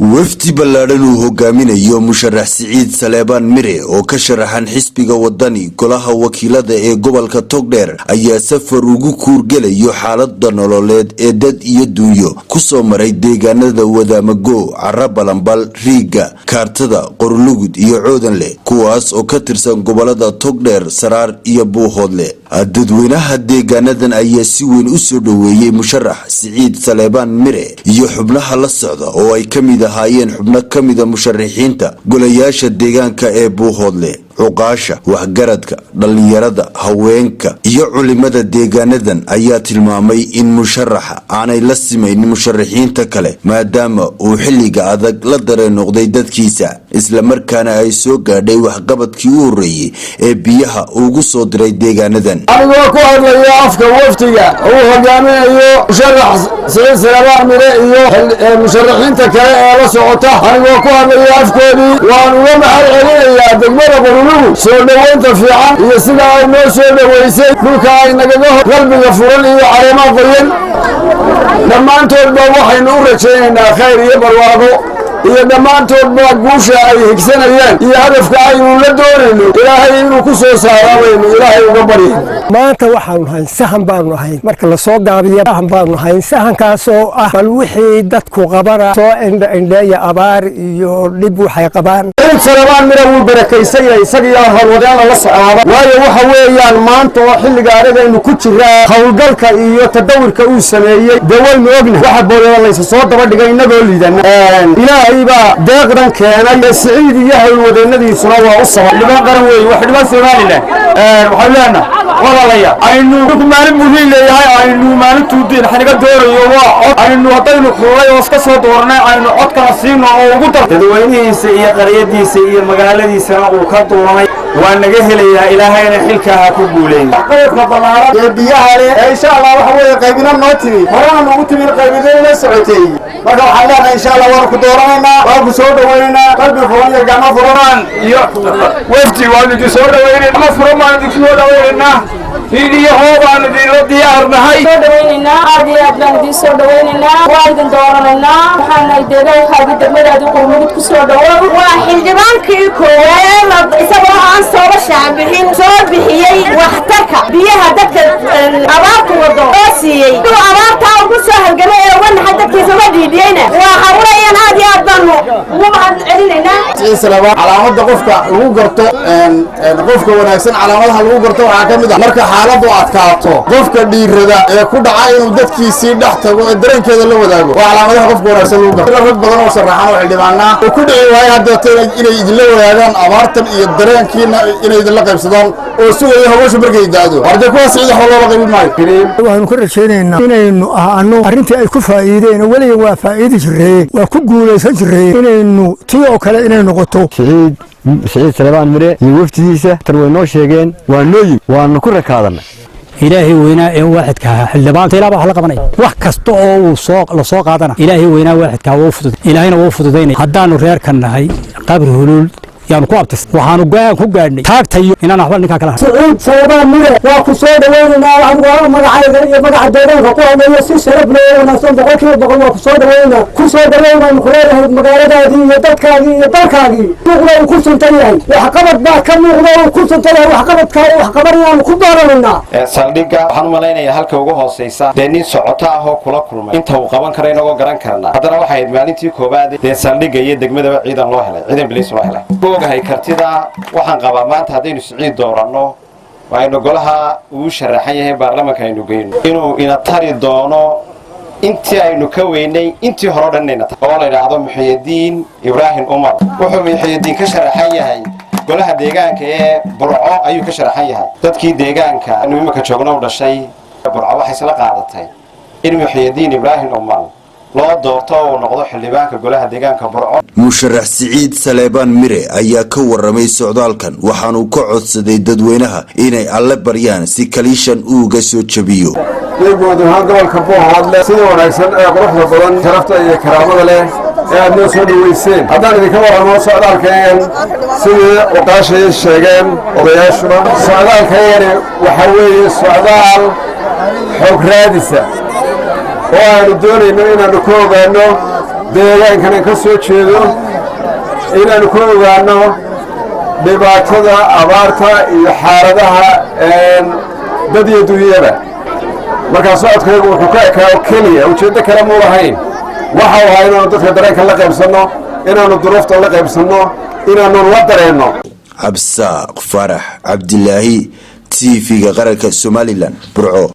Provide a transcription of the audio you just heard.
wafdi ballaaran uu hogaaminayo musharax Siciid Saleebaan Mire oo ka sharaxan xisbiga wadani golaha wakiilada ee gobolka Togdheer ayaa safar ugu kuurgalayo xaaladda nololeed ee dad iyo duunyo ku soo maray deegaanada Wadaamago, Carabalambal, Riiga, Kaartada, Qorlugud iyo Coodanle kuwaas oo ka tirsan gobolada Togdheer, Saraar iyo Buuhoodle. dadweynaha deegaanadan ayaa si weyn u soo dhaweeyay musharax Siciid Saleebaan Mire iyo xubnaha la socda oo ay kamid ahaayeen xubno kamida musharaxiinta golayaasha deegaanka ee Buuhoodle, cuqaasha, waxgaradka, dhalinyarada, haweenka iyo culimada deegaanadan ayaa tilmaamay in musharaxa aanay la simaynin musharaxiinta kale maadaama uu xilliga adag la dareen noqday dadkiisa isla markaana ay soo gaadhay waxqabadkii u horeeyay ee biyaha ugu soo diray deegaanadan. anigoo ku hadlaya afka waftiga uu hogaaminayo musharax Siciid Saleebaan Mire iyo musharaxiinta kale ee la socota anigoo ku hadlaya afkoodii waan uga mahad celinayaa degmada Qorlugud soo dhaweynta fiican iyo sida ay noo soo dhaweysay dhulka ay nagaga qalbiga furan iyo caleemo qoyan dhammaantoodba waxaynu u rajaynaynaa khayr iyo barwaaqo iyo dhammaantoodba guusha ay higsanayeen iyo hadafka aynu la doonayno ilaahay inuu ku soo saarayno ilaahay uga baryo. maanta waxaanu nahay sahan baanu nahay marka la soo gaabiyo sahan baanu nahay sahankaas oo ah bal wixii dadku qabana soo indheeya abaar iyo dhib waxay qabaan. Siciid Saleebaan Mire wuu barakaysan yahay isaga hawlwadaan la socda waayo waxa weeyaan maanta oo xilliga aragaynu ku jiraa hawlgalka iyo tadawirka uu sameeyay dawaynu ognahay waxa boolada la soo daba dhigay inagoo liidana ilaahay baa deeqdan keenay Siciid iyo hawlwadeennadiisuna waa u sabab dhiban qaran weey wax dhiban Soomaaliland waxa leena walaalaya aynu maalin muhiim leeyahay aynu maalintu diin xaniga doorayo waa cod aynu hadaynu xulay oo iska soo doornay aynu codka siino oo ugu dar dadweynihiisa iyo qariyadiisa iyo magaaladiisana uu ka doonay waa naga helayaa ilaahayna xilkaaha ku guuleeyay qaybka ballaaran ee biyaha leh insha Allah waxa weeye qaybina noo timi horena ugu timi qaybina la socotay marka waxaan leenahay insha Allah waan ku dooranaa waan ku soo dhaweynaa qalbi furan iyo gacmo furan iyo wafti waan idin soo dhaweynaa ma furan ma idin soo dhaweynaa fiidiyo hoobaan idin la diyaarnahay soo dhaweynaa aad iyo aad baan idin soo dhaweynaa waan idin dooranaa waxaan ay deegaanka degmadaadu Qorlugud ku soo dhawow waa xildhibaankii koowaad isagoo aan soo shacbixin soo bixiyay waxtarka biyaha dadka abaarta wado oo siiyay oo abaarta ugu soo halgamay ee wanaha dadkiisa la dhiidiyayna waxa weeyaan aad iyo aad baan ugu mahad celinaynaa. Siciid Saleebaan calaamada qofka lagu garto qofka wanaagsan calaamadaha lagu garto waxa kamid ah marka xaaladdu adkaato qofka dhiirada ee ku dhacay inuu dadkiisii dhex tago ee dareenkeeda la wadaago waa calaamadaha qofka wanaagsan lagu garto rag badan oo sharaxan oo xildhibaana oo ku dhicay waay hadda inay idin la wadaagaan abaartan iyo dareenkiina inay idin la qaybsadaan oo sugaya hawsha markay daado arday kuwa Siciid xoolo la qayb maayo waxaanu ka rajaynaynaa inaynu ahaano arrintii ay ku faa'iideen waliba waa faa'iidi jireen waa ku guuleysan jireen inaynu tii oo kale inay noqoto. Siciid Saleebaan Mire iyo waftigiisa tarweynoo sheegeen waa nooyin waana ku rakaadanay ilaahay weynaa ee waaxidka xildhibaanka ilaa wax la qabanay wax kasta oo uu la soo qaadana ilaahay weynaa waaxidka waa fudud ilaahayna waa fududeynay haddaanu reer kan nahay qabri hulul yaanu ku abtis waxaanu go'aan ku gaadhnay taagtayo inaan waxba ninka kala Siciid Saleebaan Mire waa ku soo dhaweynaa waxaan magacayga iyo magaca deegaanka ku hadlayo si sharaf leh wanaagsan boqolkiiba waa ku soo dhaweynaa ku leeyahay magaaladaadii iyo dadkaagii iyo dalkaagii uu ku suntan yahay wax qabad baa ka muuqda uu ku suntan yahay wax qabanayaan ku dooranayna saldhiga waxaan malaynayaa halka ugu hooseysa nin socota ah oo kula kulmay inta uu qaban karo inagoo garan karna haddana waxay ahayd maalintii koobaad ee saldhiga iyo degmadaba ciidan loo helay ciidan bilis loo helay ogahay kartida waxaan qabaa maanta haddaynu Siciid dooranno waaynu golaha uu sharaxan yahay baarlamaanka aynu geyno inuu ina tari doono intii aynu ka weynay intii hore dhanayna oo la yiraahdo Muxyidiin Ibraahim Umar wuxuu Muxyidiin ka sharaxan yahay golaha deegaanka ee Burco ayuu ka sharaxan yahay dadkii deegaanka inuu imika joogno u dhashay Burco waxay isla qaadatay in Muxyidiin Ibraahim Umar loo doorto oo noqdo xildhibaanka golaha deegaanka Burco. musharax Siciid Saleebaan Mire ayaa ka waramay socdaalkan waxaanu ka codsaday dadweynaha inay alle baryaan si kaliishan uga soo jabiyo iyagoodu gobolka Buuhoodle sida wanaagsan ee quruxda badan sharafta iyo karaamada leh ee aad noo soo dhaweyseen haddaan idinka waramo socdaalkeen sidii uqaashay sheegeen odayaashuna socdaalkeen waxa weeye socdaal xog raadisa oo aanu doonayno inaanu ku ogaano deegaankana ka soo jeedo inaanu ku ogaano dhibaatada abaarta iyo xaaladaha dad iyo dunyada markaa socodkaygu wuxuu ka ekaa keliya ujeeddo kale muu lahayn waxa uu ahaa inaanu dadka dareenka la qaybsanno inaanu duruufta la qaybsanno inaanu la dareenno. Cabsaaq Farax Cabdilaahi TV-ga qaranka Somaliland Burco.